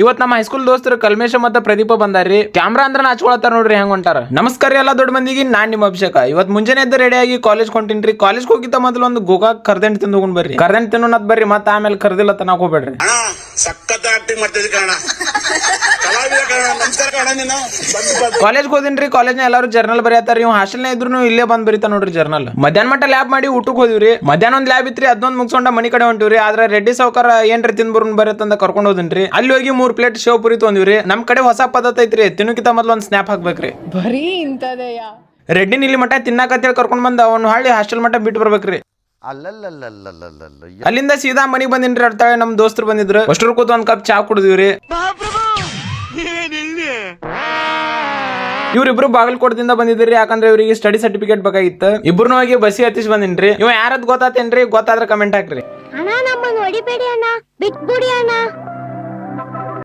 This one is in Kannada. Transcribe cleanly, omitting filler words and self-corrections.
ಇವತ್ ನಮ್ಮ ಹೈಸ್ಕೂಲ್ ದೋಸ್ತರು ಕಲ್ಮೇಶ ಮತ್ತು ಪ್ರದೀಪ ಬಂದಾರ್ರಿ. ಕ್ಯಾಮ್ರಾ ಅಂದ್ರೆ ನಾಚ್ಕೊಳತ್ತಾರ ನೋಡ್ರಿ ಹೆಂಗ್ ಹೊಂಟಾರ. ನಮಸ್ಕಾರ ಎಲ್ಲ ದೊಡ್ಡ ಮಂದಿಗೆ, ನಾನ್ ನಿಮ್ಮ ಅಭಿಷೇಕ. ಇವತ್ ಮುಂಜಾನೆ ಎದ್ದು ರೆಡಿ ಆಗಿ ಕಾಲೇಜ್ ಕೊಂಟಿನ್ರಿ. ಕಾಲೇಜ್ ಹೋಗಿದ್ದ ಮೊದಲು ಒಂದು ಗೋಕಾಕ್ ಕರ್ದಂಟ್ ತಿಂದು ಹೋಗ್ ಬರ್ರಿ. ಕರ್ದಂಟ್ ತಿನ್ನೋದ್ ಬರ್ರಿ, ಮತ್ತೆ ಆಮೇಲೆ ಕರ್ದಿಲ್ಲ ತನಕ ಹೋಗ್ಬೇಡ್ರಿ. ಕಾಲೇಜ್ ಹೋದಿನ್ರಿ. ಕಾಲೇಜ್ ಎಲ್ಲಾರು ಜರ್ನಲ್ ಬರೆಯತ್ತಾರ. ಇವ್ ಹಾಸ್ಟೆಲ್ ಇದ್ರು ಇಲ್ಲೇ ಬಂದ್ ಬರೀತಾ ನೋಡ್ರಿ ಜರ್ನಲ್. ಮಧ್ಯಾಹ್ನ ಮಟ್ಟ ಲ್ಯಾಬ್ ಮಾಡಿ ಊಟಕ್ಕೆ ಹೋದಿವ್ರಿ. ಮಧ್ಯಾಹ್ನ ಒಂದ್ ಲ್ಯಾಬ್ ಇತ್ರಿ, ಅದೊಂದ್ ಮುಗಿಸ್ಕೊಂಡ ಮನಿ ಕಡೆ ಹೊಂಟಿವ್ರಿ. ಆದ್ರೆ ರೆಡ್ಡಿ ಸಾವ್ಕಾರ ಏನ್ರಿ ತಿಂದ್ಬರ್ನ್ ಬರತ್ತಂದ ಕರ್ಕೊಂಡ್ ಹೋದನ್ರಿ. ಅಲ್ಲಿ ಹೋಗಿ 3 ಪ್ಲೇಟ್ ಶೇವ್ ಪುರಿ ತೊಂದಿವ್ರಿ. ನಮ್ ಕಡೆ ಹೊಸ ಪದ್ಧತಿ ಐತ್ರಿ, ತಿನ್ನೋಕಿತ ಮೊದ್ಲು ಒಂದ್ ಸ್ನ್ಯಾಪ್ ಹಾಕ್ಬೇಕ್ರಿ. ಬರೀ ಇಂತದೆಯ ರೆಡ್ಡಿ ಇಲ್ಲಿ ಮಟ್ಟ ತಿನ್ನಾಕತ್ತೇಳಿ ಕರ್ಕೊಂಡ್ ಬಂದ ಅವ್ನು ಹಾಳಿ ಹಾಸ್ಟೆಲ್ ಮಟ್ಟ ಬಿಟ್ಟು ಬರ್ಬೇಕ್ರಿ. ಅಲ್ಲಿಂದ ಸೀದಾ ಮನಿಗ್ ಬಂದಿನ್ರಿ. ಅಡ್ತಾಳೆ ನಮ್ ದೋಸ್ತರು ಬಂದಿದ್ರು. ಅಷ್ಟ್ರ ಕೂತ್ ಒಂದ್ ಕಪ್ ಚಾ ಕುಡಿದಿವ್ರಿ. ಇವ್ರಿಬ್ರು ಬಾಗಲಕೋಟದಿಂದ ಬಂದಿದ್ರಿ, ಯಾಕಂದ್ರೆ ಇವ್ರಿಗೆ ಸ್ಟಡಿ ಸರ್ಟಿಫಿಕೇಟ್ ಬೇಕಾಗಿತ್ತು. ಇಬ್ರು ಹೋಗಿ ಬಸ್ಸಿ ಹತ್ತಿಸ್ ಬಂದಿನ್ರಿ. ಇವ್ ಯಾರದ್ ಗೊತ್ತಾತೇನ್ರಿ? ಗೊತ್ತಾದ್ರೆ ಕಮೆಂಟ್ ಹಾಕ್ರಿ. ಅಣ್ಣ ನಮ್ಮನ್ನ ಹೊಡಿಬೇಡಿ ಅಣ್ಣ, ಬಿಟ್ಬಿಡಿ ಅಣ್ಣ.